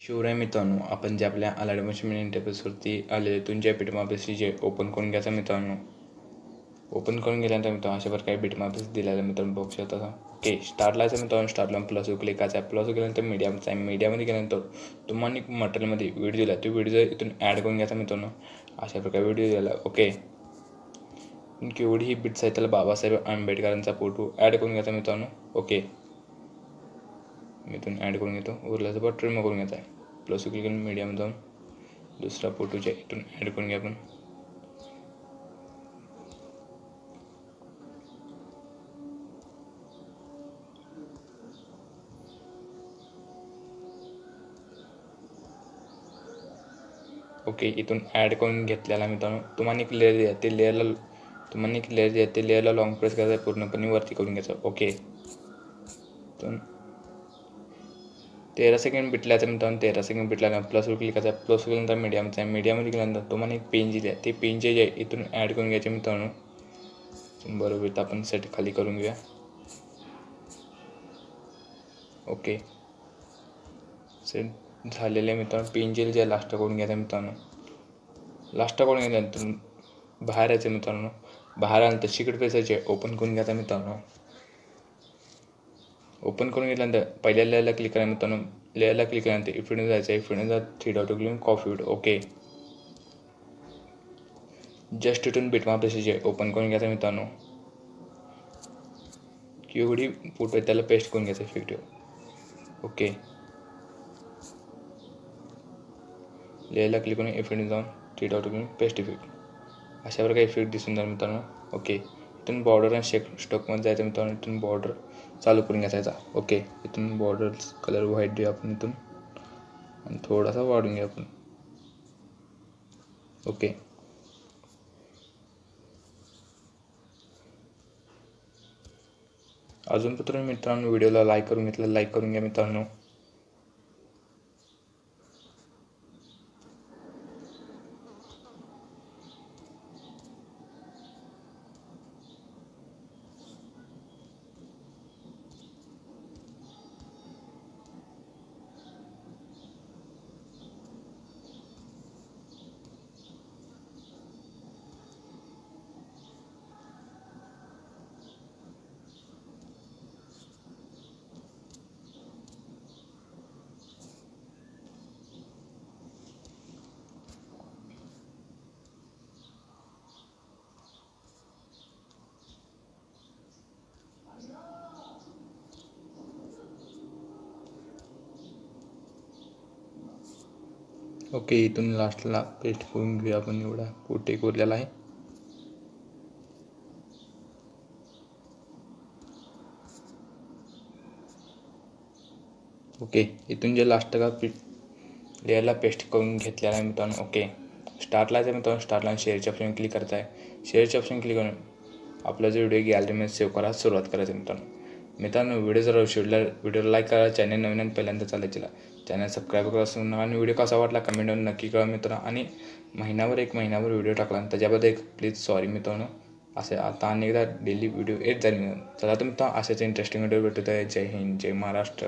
शिवराय मित्रांनो, आपण जे आपल्या अलाडमोशन इंटरफेसवरती आलेले तुमच्या बिटमॅपची जे ओपन करून घ्यायचं मित्रांनो. ओपन करून गेल्यानंतर मित्रांनो अशा प्रकारे बिटमॅप्स दिलेल्या मित्रांनो बघू शकता. ओके, स्टार्टला जायचं मित्रांनो. स्टार्टला प्लस क्लिक करायचा आहे. प्लस गेल्यानंतर मीडियामध्ये आहे. मीडियामध्ये गेल्यानंतर तुम्हाला एक मटेरियलमध्ये व्हिडिओ दिला, तो व्हिडिओ इथून ॲड करून घ्यायचा मित्रांनो. अशा प्रकारे व्हिडिओ दिला. ओके, केवढी ही बिट्स आहे त्याला बाबासाहेब आंबेडकरांचा फोटो ॲड करून घ्यायचा मित्रांनो. ओके, मी इथून ॲड करून घेतो. उरल्याचं बट रिमूव्ह करून घ्यायचा आहे. प्लस क्लिक करून मीडियामध्ये जाऊन दुसरा फोटोच्या इथून ॲड करून घ्या आपण. ओके, इथून ॲड करून घेतलेला मित्रांनो तुम्हाला एक लेअर द्या, ते लेअरला तुम्हाला एक लेअर द्या, ते लेअरला लॉंग प्रेस करायचं आहे, पूर्णपणे वरती करून घ्यायचं. ओके, तर 13 सेकंड बिटल्याचं मित्रांनो. 13 सेकंड बिटल्यानंतर प्लसवर क्लिक करायचं. प्लस केल्यानंतर मीडियामध्ये आहे. मीडियामध्ये गेल्यानंतर तुम्हाला एक पेन दिली आहे, ते पेनचे जे इथून ॲड करून घ्यायचे मित्रांनो. बरोबर तर आपण सेट खाली करून घेऊया. ओके, सेट झालेले मित्रांनो. पेनजेल जे लास्ट करून घ्यायचं मित्रांनो. लास्ट करून घेतल्यानंतर बाहेर यायचं मित्रांनो. बाहेर आल्यानंतर सिक्रेट पेजचे ओपन करून घ्यायचा मित्रांनो. ओपन करून घेतल्यानंतर पहिल्या लेअरला क्लिक करा मित्रांनो. लेअरला क्लिक केल्यानंतर इफिडून जायचं. इफिडूनचा 3 dot click copy video. Okay, just इथून बिटमॅप जे ओपन करून घ्यायचा मित्रांनो. केवढी फोटो आहे त्याला पेस्ट करून घ्यायचा इफेक्टिव्ह. ओके, लेअरला क्लिक करून इफेक्ट जाऊन 3 डॉट क्लिक पेस्ट इफेक्ट. अशा प्रकारे इफेक्ट दिसून जाईल मित्रांनो. ओके, इथून बॉर्डर आणि स्टॉकमध्ये जायचं मित्रांनो. इथून बॉर्डर चालू करून घ्यायचा. ओके, इथून बॉर्डर कलर व्हाईट देऊ आपण इथून आणि थोडासा वाढून घेऊ आपण. ओके, अजून पण मित्रांनो व्हिडिओला लाईक करून घेतला, लाईक करून घ्या मित्रांनो. ओके, इथून लास्टला पेस्ट करून घेऊया आपण. एवढा फोटो एक उरलेला आहे. ओके, इथून जे लास्ट का लेअरला पेस्ट करून घेतलेला आहे मित्रांनो. ओके, स्टार्टला जायचं मित्रांनो. स्टार्टला शेअरच्या ऑप्शन क्लिक करायचं आहे. शेअरच्या ऑप्शन क्लिक करून आपला जो व्हिडिओ गॅलरीमध्ये सेव्ह करायला सुरुवात करायचं मित्रांनो. व्हिडिओ जर व्हिडिओला लाईक करा. चॅनल नवीन पहिल्यांदा चालायला चॅनल सबस्क्राईब करा असून. आणि व्हिडिओ कसा वाटला कमेंटवर नक्की कळा मित्र. आणि महिनाभर व्हिडिओ टाकला त्याच्याबद्दल एक प्लीज सॉरी मित्रांनो. असे आता अनेकदा डेली व्हिडिओ येत जाईल मित्रांनो. चला तर मित्रांनो अशाच इंटरेस्टिंग व्हिडिओ भेटत आहे. जय हिंद, जय महाराष्ट्र.